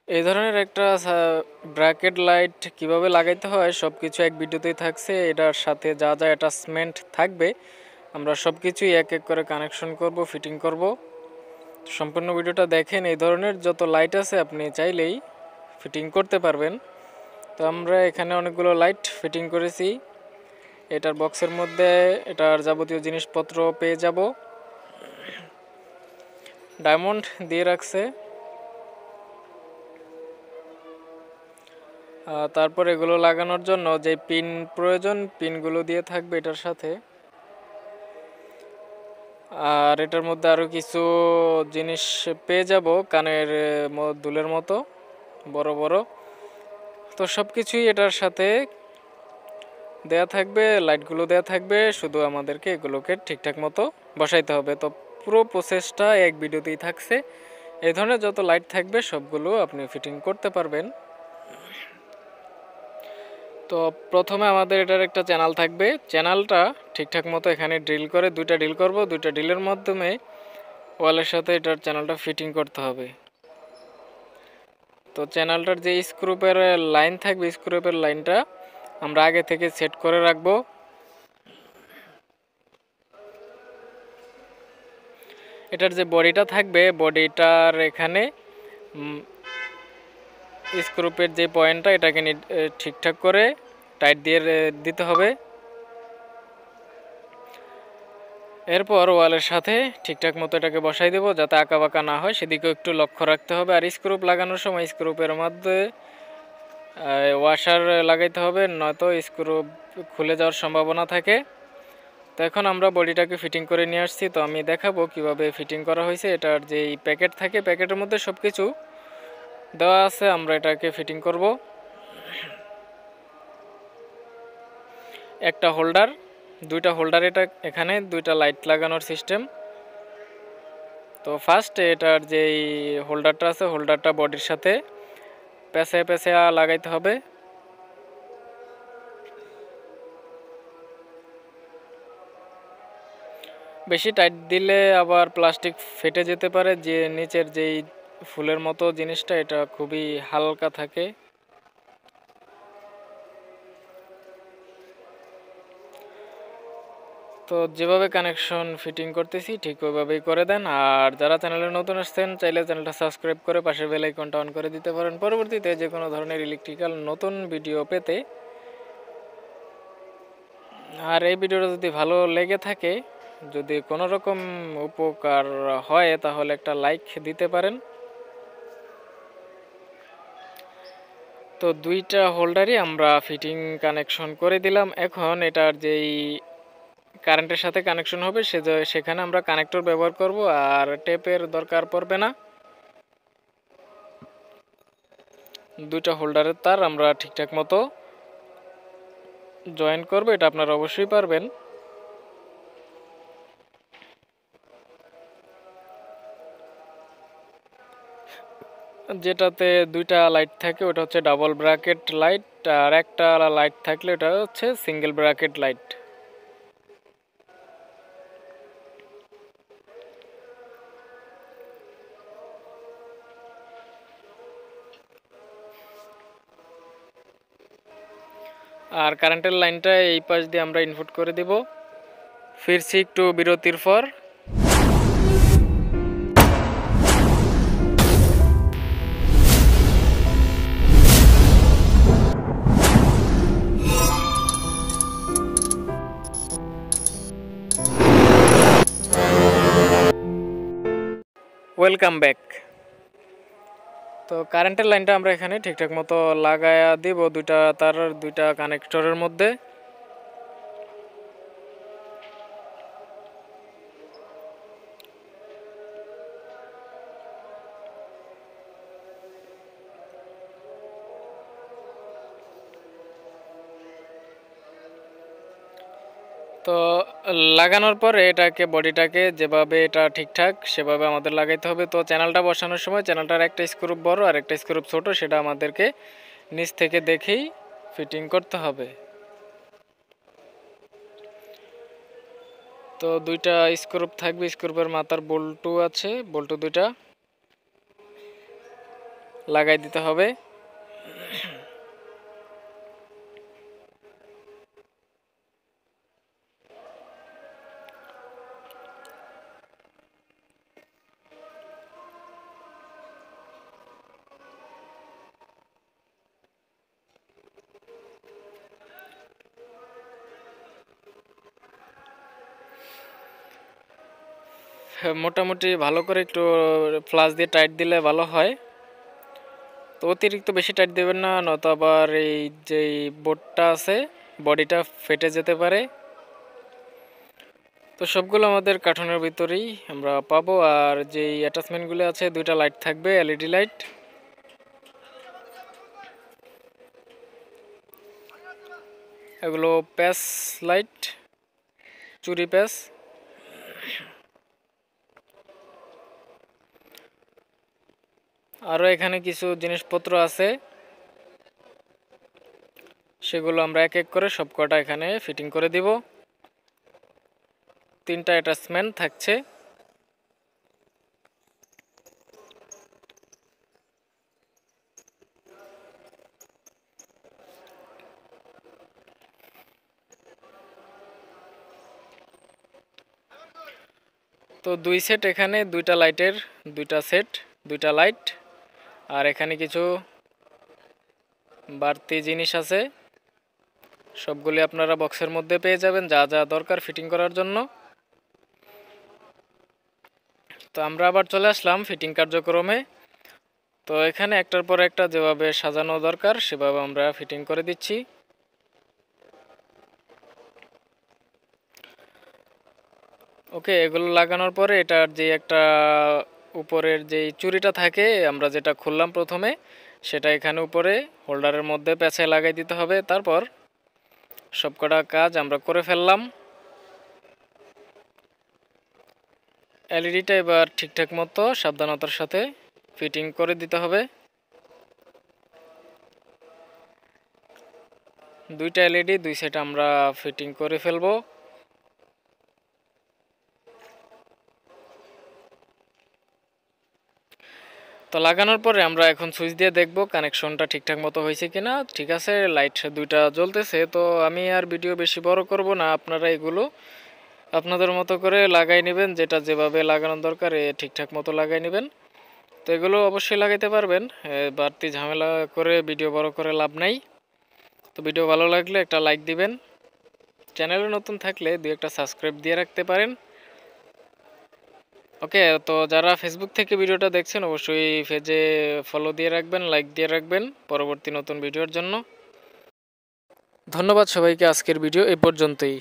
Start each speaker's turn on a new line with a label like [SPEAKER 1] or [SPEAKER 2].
[SPEAKER 1] এই ধরনের একটা ব্র্যাকেট লাইট কিভাবে লাগাইতে হয় সবকিছু এক ভিডিওতেই থাকছে। এটার সাথে যা যা অ্যাটাচমেন্ট থাকবে আমরা সবকিছুই এক এক করে কানেকশন করব, ফিটিং করব। সম্পূর্ণ ভিডিওটা দেখেন। এই ধরনের যত লাইট আছে আপনি চাইলেই ফিটিং করতে পারবেন। তো আমরা এখানে অনেকগুলো লাইট ফিটিং করেছি। এটার বক্সের মধ্যে এটার যাবতীয় জিনিসপত্র পেয়ে যাব। ডায়মন্ড দিয়ে রাখছে। তারপর এগুলো লাগানোর জন্য যে পিন প্রয়োজন পিনগুলো দিয়ে থাকবে এটার সাথে। আর এটার মধ্যে আরও কিছু জিনিস পেয়ে যাব কানের দুলের মতো বড় বড়। তো সব কিছুই এটার সাথে দেয়া থাকবে, লাইটগুলো দেয়া থাকবে, শুধু আমাদেরকে এগুলোকে ঠিকঠাক মতো বসাইতে হবে। তো পুরো প্রসেসটা এক ভিডিওতেই থাকছে। এই ধরনের যত লাইট থাকবে সবগুলো আপনি ফিটিং করতে পারবেন। তো প্রথমে আমাদের এটার একটা চ্যানেল থাকবে। চ্যানেলটা ঠিকঠাক মতো এখানে ড্রিল করে দুইটা ড্রিল করব। দুইটা ড্রিলের মাধ্যমে ওয়ালের সাথে এটার চ্যানেলটা ফিটিং করতে হবে। তো চ্যানেলটার যে স্ক্রুপের লাইন থাকবে স্ক্রুপের লাইনটা আমরা আগে থেকে সেট করে রাখবো। এটার যে বডিটা থাকবে বডিটার এখানে স্ক্রুপের যে পয়েন্টটা এটাকে ঠিকঠাক করে টাইট দিয়ে দিতে হবে। এরপর ওয়ালের সাথে ঠিকঠাক মতো এটাকে বসাই দেবো যাতে আঁকা বাঁকা না হয়, সেদিকেও একটু লক্ষ্য রাখতে হবে। আর স্ক্রুপ লাগানোর সময় স্ক্রুপের মধ্যে ওয়াশার লাগাইতে হবে, নয়তো স্ক্রুপ খুলে যাওয়ার সম্ভাবনা থাকে। তো এখন আমরা বডিটাকে ফিটিং করে নিয়ে আসছি। তো আমি দেখাবো কিভাবে ফিটিং করা হয়েছে। এটার যেই প্যাকেট থাকে প্যাকেটের মধ্যে সব কিছু দেওয়া আছে। আমরা এটাকে ফিটিং করব। একটা হোল্ডার, দুইটা হোল্ডার, এটা এখানে দুইটা লাইট লাগানোর সিস্টেম। তো ফার্স্ট এটার যেই হোল্ডারটা আছে হোল্ডারটা বডির সাথে পেঁচে পেঁচে লাগাইতে হবে। বেশি টাইট দিলে আবার প্লাস্টিক ফেটে যেতে পারে। যে নিচের যেই ফুলের মতো জিনিসটা এটা খুবই হালকা থাকে। তো যেভাবে কানেকশন ফিটিং করতেছি ঠিক ওইভাবেই করে দেন। আর যারা চ্যানেলে নতুন আসছেন চাইলে চ্যানেলটা সাবস্ক্রাইব করে পাশে বেল আইকনটা অন করে দিতে পারেন পরবর্তীতে যে কোনো ধরনের ইলেকট্রিক্যাল নতুন ভিডিও পেতে। আর এই ভিডিওটা যদি ভালো লেগে থাকে, যদি কোনো রকম উপকার হয় তাহলে একটা লাইক দিতে পারেন। তো দুইটা হোল্ডারই আমরা ফিটিং কানেকশন করে দিলাম। এখন এটার যেই কারেন্টের সাথে কানেকশন হবে সেখানে আমরা কানেক্টর ব্যবহার করব, আর টেপের দরকার পড়বে না। দুইটা হোল্ডারের তার আমরা ঠিকঠাক মতো জয়েন করব, এটা আপনারা অবশ্যই পারবেন। যেটাতে দুইটা লাইট থাকে ওটা হচ্ছে ডাবল ব্র্যাকেট লাইট, আর একটা লাইট থাকলে ওটা হচ্ছে সিঙ্গেল ব্র্যাকেট লাইট। আর কারেন্টের লাইনটা এই পাশ দিয়ে আমরা ইনপুট করে দেব। ফিরছি একটু বিরতির পর। Welcome back. তো কারেন্টের লাইনটা আমরা এখানে ঠিকঠাক মতো লাগায়া দিব দুইটা তার দুইটা কানেক্টরের মধ্যে। তো লাগানোর পরে এটাকে বডিটাকে যেভাবে এটা ঠিকঠাক সেভাবে আমাদের লাগাইতে হবে। তো চ্যানেলটা বসানোর সময় চ্যানেলটার একটা স্ক্রুপ বড় আর একটা স্ক্রুপ ছোট, সেটা আমাদেরকে নিচ থেকে দেখেই ফিটিং করতে হবে। তো দুইটা স্ক্রুপ থাকবে, স্ক্রুপের মাথার বল্টু আছে, বল্টু দুইটা। লাগাই দিতে হবে। মোটামুটি ভালো করে একটু ফ্লাশ দিয়ে টাইট দিলে ভালো হয়। তো অতিরিক্ত বেশি টাইট দেবেন না, নয়তো আবার এই যে বোর্ডটা আছে বডিটা ফেটে যেতে পারে। তো সবগুলো আমাদের কার্টুনের ভিতরেই আমরা পাবো। আর যেই অ্যাটাচমেন্টগুলো আছে, দুইটা লাইট থাকবে, এলইডি লাইট। এগুলো প্যাচ লাইট, চুরি প্যাচ। আরও এখানে কিছু জিনিসপত্র আছে, সেগুলো আমরা এক এক করে সবকটা এখানে ফিটিং করে দিব। 3টা অ্যাটাচমেন্ট থাকছে। তো 2 সেট, এখানে 2টা লাইটের 2টা সেট, 2টা লাইট। আর এখানে কিছু বাড়তি জিনিস আছে, সবগুলি আপনারা বক্সের মধ্যে পেয়ে যাবেন, যা যা দরকার ফিটিং করার জন্য। তো আমরা আবার চলে আসলাম ফিটিং কার্যক্রমে। তো এখানে একটার পর একটা যেভাবে সাজানো দরকার সেভাবে আমরা ফিটিং করে দিচ্ছি। ওকে, এগুলো লাগানোর পরে এটার যে একটা উপরের যেই চুরিটা থাকে, আমরা যেটা খুললাম প্রথমে, সেটা এখানে উপরে হোল্ডারের মধ্যে পেঁচায় লাগাই দিতে হবে। তারপর সবকটা কাজ আমরা করে ফেললাম। এলইডিটা এবার ঠিকঠাক মতো সাবধানতার সাথে ফিটিং করে দিতে হবে। 2টা এলইডি 2 সেট আমরা ফিটিং করে ফেলবো। তো লাগানোর পরে আমরা এখন সুইচ দিয়ে দেখব কানেকশনটা ঠিকঠাক মতো হয়েছে কিনা। ঠিক আছে, লাইট 2টা জ্বলতেছে। তো আমি আর ভিডিও বেশি বড় করব না, আপনারা এগুলো আপনাদের মতো করে লাগাই নেবেন, যেটা যেভাবে লাগানো দরকার ঠিকঠাক মতো লাগাই নেবেন। তো এগুলো অবশ্যই লাগাইতে পারবেন, বাড়তি ঝামেলা করে ভিডিও বড় করে লাভ নাই। তো ভিডিও ভালো লাগলে একটা লাইক দিবেন, চ্যানেলে নতুন থাকলে 2-1টা সাবস্ক্রাইব দিয়ে রাখতে পারেন। ওকে, তো যারা ফেসবুক থেকে ভিডিওটা দেখছেন অবশ্যই পেজে ফলো দিয়ে রাখবেন, লাইক দিয়ে রাখবেন পরবর্তী নতুন ভিডিওর জন্য। ধন্যবাদ সবাইকে, আজকের ভিডিও এ পর্যন্তই।